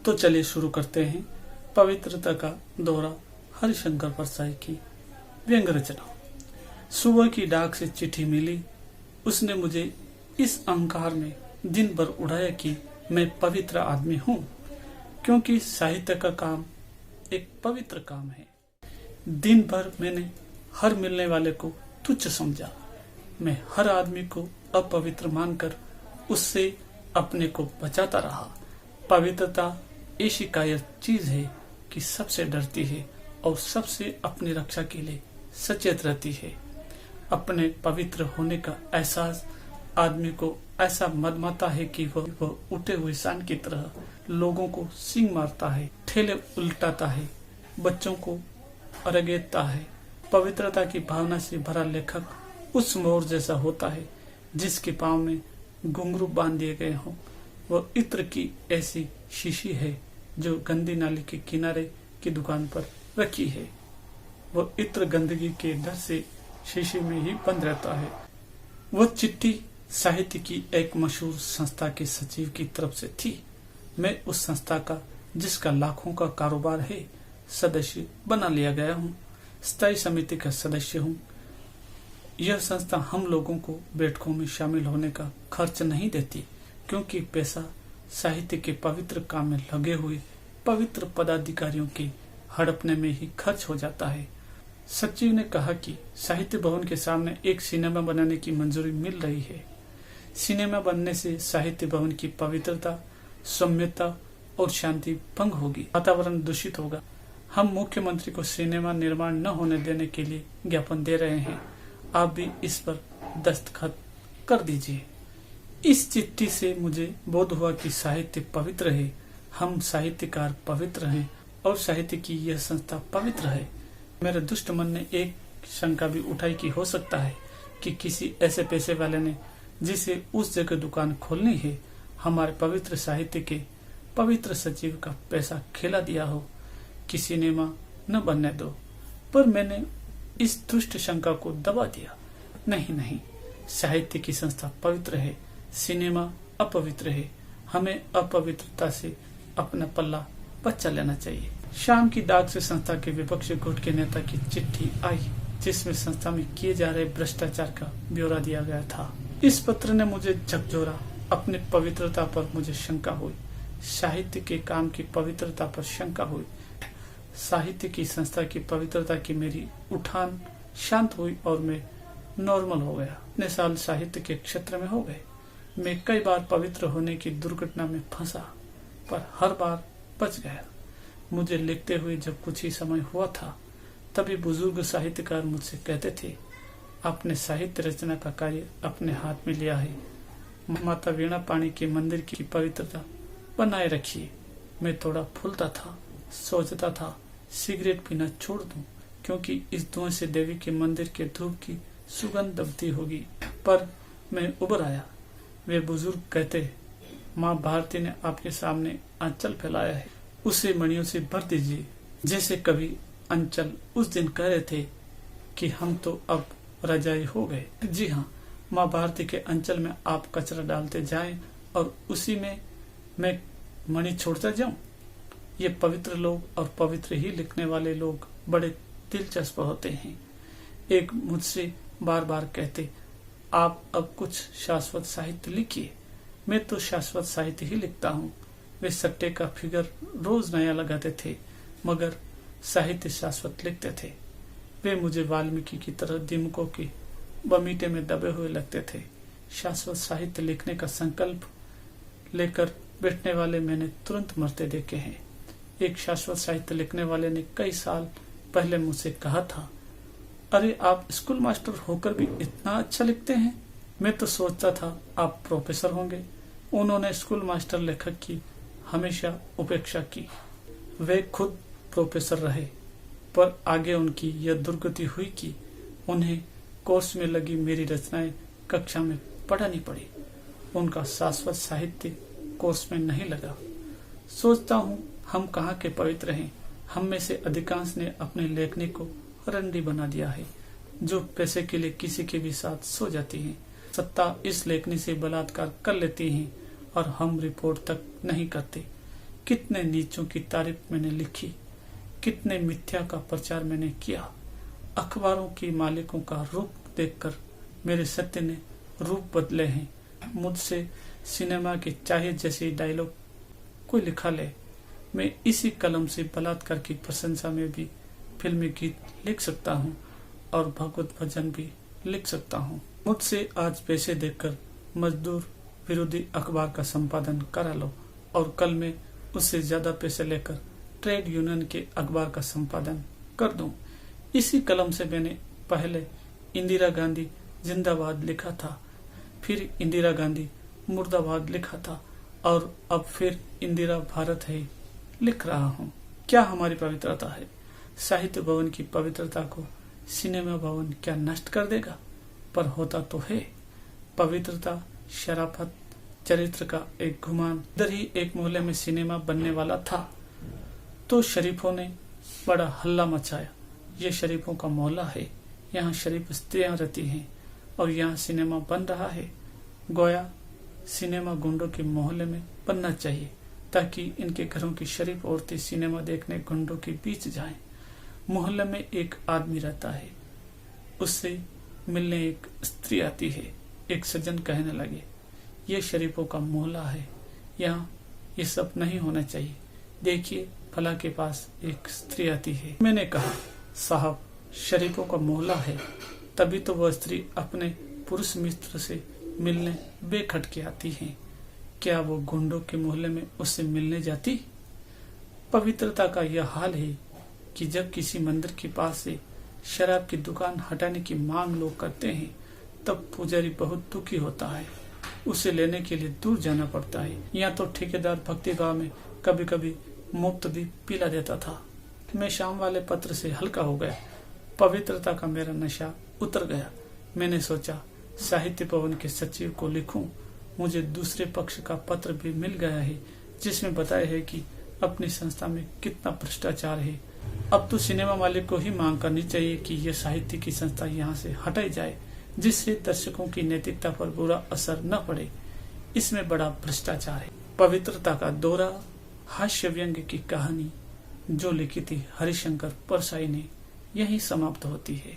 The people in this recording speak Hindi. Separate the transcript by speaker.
Speaker 1: तो चलिए शुरू करते हैं पवित्रता का दौरा हरिशंकर परसाई की व्यंग रचना। सुबह की डाक से चिट्ठी मिली, उसने मुझे इस अहंकार में दिन भर उड़ाया कि मैं पवित्र आदमी हूँ, क्योंकि साहित्य का काम एक पवित्र काम है। दिन भर मैंने हर मिलने वाले को तुच्छ समझा। मैं हर आदमी को अपवित्र मानकर उससे अपने को बचाता रहा। पवित्रता ऐसी कायर चीज है कि सबसे डरती है और सबसे अपनी रक्षा के लिए सचेत रहती है। अपने पवित्र होने का एहसास आदमी को ऐसा मदमाता है कि वह उठे हुए सान की तरह लोगों को सींग मारता है, ठेले उल्टाता है, बच्चों को अरगेतता है। पवित्रता की भावना से भरा लेखक उस मोर जैसा होता है जिसके पांव में घुंघरू बांध दिए गए हों। वह इत्र की ऐसी शीशी है जो गंदी नाली के किनारे की दुकान पर रखी है। वह इत्र गंदगी के डर से शीशी में ही बंद रहता है। वह चिट्ठी साहित्य की एक मशहूर संस्था के सचिव की तरफ से थी। मैं उस संस्था का, जिसका लाखों का कारोबार है, सदस्य बना लिया गया हूँ। स्थायी समिति का सदस्य हूँ। यह संस्था हम लोगों को बैठकों में शामिल होने का खर्च नहीं देती, क्योंकि पैसा साहित्य के पवित्र काम में लगे हुए पवित्र पदाधिकारियों के हड़पने में ही खर्च हो जाता है। सचिव ने कहा कि साहित्य भवन के सामने एक सिनेमा बनाने की मंजूरी मिल रही है। सिनेमा बनने से साहित्य भवन की पवित्रता, सौम्यता और शांति भंग होगी, वातावरण दूषित होगा। हम मुख्यमंत्री को सिनेमा निर्माण न होने देने के लिए ज्ञापन दे रहे हैं। आप भी इस पर दस्तखत कर दीजिए। इस चिट्ठी से मुझे बोध हुआ कि साहित्य पवित्र है, हम साहित्यकार पवित्र हैं और साहित्य की यह संस्था पवित्र है। मेरे दुष्ट मन ने एक शंका भी उठाई कि हो सकता है कि किसी ऐसे पैसे वाले ने, जिसे उस जगह दुकान खोलनी है, हमारे पवित्र साहित्य के पवित्र सचिव का पैसा खिला दिया हो कि सिनेमा न बनने दो। पर मैंने इस दुष्ट शंका को दबा दिया। नहीं, साहित्य की संस्था पवित्र है, सिनेमा अपवित्र है। हमें अपवित्रता से अपना पल्ला बचा लेना चाहिए। शाम की डाक से संस्था के विपक्षी गुट के नेता की चिट्ठी आई, जिसमें संस्था में किए जा रहे भ्रष्टाचार का ब्यौरा दिया गया था। इस पत्र ने मुझे झकझोरा। अपनी पवित्रता पर मुझे शंका हुई, साहित्य के काम की पवित्रता पर शंका हुई। साहित्य की संस्था की पवित्रता की मेरी उठान शांत हुई और मैं नॉर्मल हो गया। इतने साल साहित्य के क्षेत्र में हो गए। मैं कई बार पवित्र होने की दुर्घटना में फंसा, पर हर बार बच गया। मुझे लिखते हुए जब कुछ ही समय हुआ था, तभी बुजुर्ग साहित्यकार मुझसे कहते थे, आपने साहित्य रचना का कार्य अपने हाथ में लिया है। माता वीणा पाणी के मंदिर की पवित्रता बनाए रखिए। मैं थोड़ा फूलता था, सोचता था सिगरेट पीना छोड़ दूं, क्योंकि इस धुएं से देवी के मंदिर के धूप की सुगंध दबती होगी। पर मैं उबर आया। वे बुजुर्ग कहते, माँ भारती ने आपके सामने आंचल फैलाया है, उसे मणियों से भर दीजिए। जैसे कभी अंचल उस दिन कह रहे थे कि हम तो अब रजाई हो गए। जी हाँ, माँ भारती के अंचल में आप कचरा डालते जाएं और उसी में मैं मणि छोड़ता जाऊं। ये पवित्र लोग और पवित्र ही लिखने वाले लोग बड़े दिलचस्प होते हैं। एक मुझसे बार बार कहते, आप अब कुछ शाश्वत साहित्य लिखिए। मैं तो शाश्वत साहित्य ही लिखता हूँ। वे सट्टे का फिगर रोज नया लगाते थे, मगर साहित्य शाश्वत लिखते थे। वे मुझे वाल्मीकि की तरह दिमकों के बमीटे में दबे हुए लगते थे। शाश्वत साहित्य लिखने का संकल्प लेकर बैठने वाले मैंने तुरंत मरते देखे हैं। एक शाश्वत साहित्य लिखने वाले ने कई साल पहले मुझसे कहा था, अरे आप स्कूल मास्टर होकर भी इतना अच्छा लिखते हैं। मैं तो सोचता था आप प्रोफेसर होंगे। उन्होंने स्कूल मास्टर लेखक की हमेशा उपेक्षा की। वे खुद प्रोफेसर रहे, पर आगे उनकी यह दुर्गति हुई कि उन्हें कोर्स में लगी मेरी रचनाएं कक्षा में पढ़ानी पड़ी। उनका शाश्वत साहित्य कोर्स में नहीं लगा। सोचता हूँ हम कहाँ के पवित्र हैं। हम में से अधिकांश ने अपनी लेखनी को रंडी बना दिया है, जो पैसे के लिए किसी के भी साथ सो जाती है। सत्ता इस लेखनी से बलात्कार कर लेती है और हम रिपोर्ट तक नहीं करते। कितने नीचों की तारीफ मैंने लिखी, कितने मिथ्या का प्रचार मैंने किया। अखबारों की मालिकों का रूप देखकर मेरे सत्य ने रूप बदले हैं। मुझसे सिनेमा के चाहे जैसे डायलॉग कोई लिखा ले, मैं इसी कलम से बलात्कार की प्रशंसा में भी फिल्मी गीत लिख सकता हूँ और भगवत भजन भी लिख सकता हूँ। मुझसे आज पैसे देकर मजदूर विरोधी अखबार का संपादन करा लो और कल मैं उससे ज्यादा पैसे लेकर ट्रेड यूनियन के अखबार का संपादन कर दूं। इसी कलम से मैंने पहले इंदिरा गांधी जिंदाबाद लिखा था, फिर इंदिरा गांधी मुर्दाबाद लिखा था और अब फिर इंदिरा भारत है लिख रहा हूँ। क्या हमारी पवित्रता है? साहित्य भवन की पवित्रता को सिनेमा भवन क्या नष्ट कर देगा? पर होता तो है। पवित्रता, शराफत, चरित्र का एक घुमान। इधर ही एक मोहल्ले में सिनेमा बनने वाला था तो शरीफों ने बड़ा हल्ला मचाया। ये शरीफों का मोहल्ला है, यहाँ शरीफ स्त्रियां रहती हैं और यहाँ सिनेमा बन रहा है। गोया सिनेमा गुंडों के मोहल्ले में बनना चाहिए ताकि इनके घरों की शरीफ औरतें सिनेमा देखने गुंडों के बीच जाएं। मोहल्ले में एक आदमी रहता है, उससे मिलने एक स्त्री आती है। एक सज्जन कहने लगे, ये शरीफों का मोहल्ला है, यहाँ ये सब नहीं होना चाहिए। देखिए फला के पास एक स्त्री आती है। मैंने कहा, साहब शरीफों का मोहल्ला है, तभी तो वह स्त्री अपने पुरुष मित्र से मिलने बेखटके आती है। क्या वो गुंडों के मोहल्ले में उससे मिलने जाती? पवित्रता का यह हाल है कि जब किसी मंदिर के पास से शराब की दुकान हटाने की मांग लोग करते हैं तब पुजारी बहुत दुखी होता है, उसे लेने के लिए दूर जाना पड़ता है। यहाँ तो ठेकेदार भक्ति भाव में कभी कभी मुफ्त भी पिला देता था। मैं शाम वाले पत्र से हल्का हो गया, पवित्रता का मेरा नशा उतर गया। मैंने सोचा साहित्य भवन के सचिव को लिखूं। मुझे दूसरे पक्ष का पत्र भी मिल गया है जिसमें बताया है कि अपनी संस्था में कितना भ्रष्टाचार है। अब तो सिनेमा मालिक को ही मांग करनी चाहिए कि यह साहित्य की संस्था यहाँ से हटाई जाए, जिससे दर्शकों की नैतिकता पर बुरा असर न पड़े। इसमें बड़ा भ्रष्टाचार है। पवित्रता का दौरा हास्य व्यंग्य की कहानी जो लिखी थी हरिशंकर परसाई ने, यही समाप्त होती है।